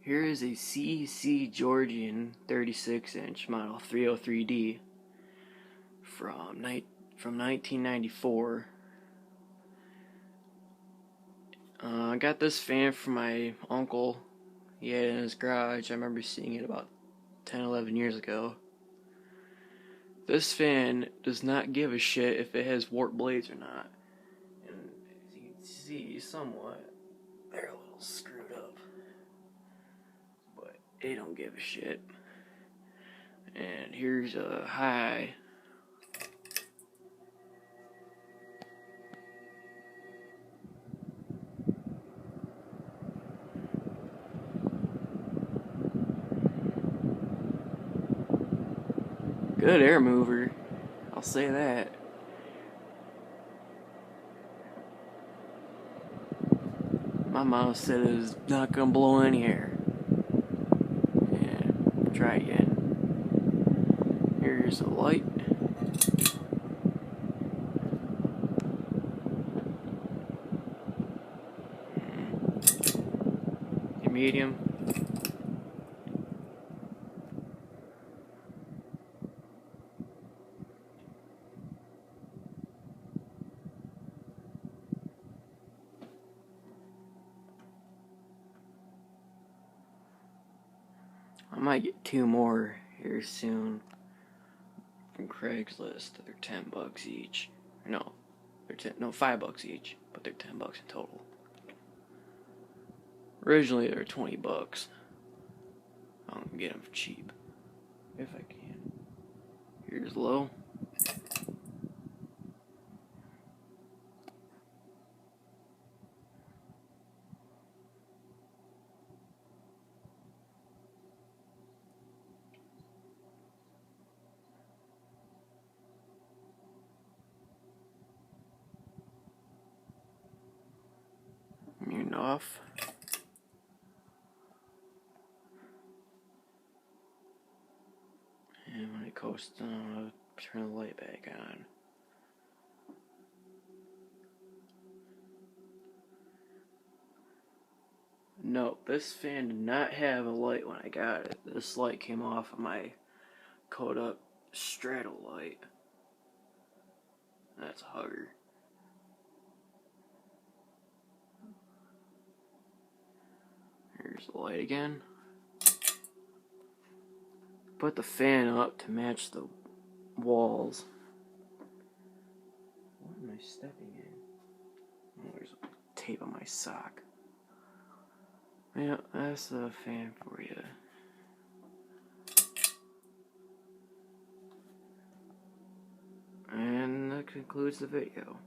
Here is a CEC Georgian 36-inch model 303D from 1994. I got this fan from my uncle. He had it in his garage. I remember seeing it about 10-11 years ago. This fan does not give a shit if it has warped blades or not. And as you can see, somewhat, they're a little screwed up. But they don't give a shit. And here's a high. Good air mover, I'll say that. My mom said it was not gonna blow any air. Yeah, try again. Here's a light. Medium. I might get two more here soon from Craigslist. They're $10 each. No, $5 each, but they're $10 in total. Originally they were $20. I'm gonna get them for cheap if I can. Here's low. Mute off. And when it coasts down, I'll turn the light back on. No, this fan did not have a light when I got it. This light came off of my Kodak straddle light. That's a hugger. Here's the light again. Put the fan up to match the walls. What am I stepping in? Oh, there's tape on my sock. Yeah, that's the fan for you. And that concludes the video.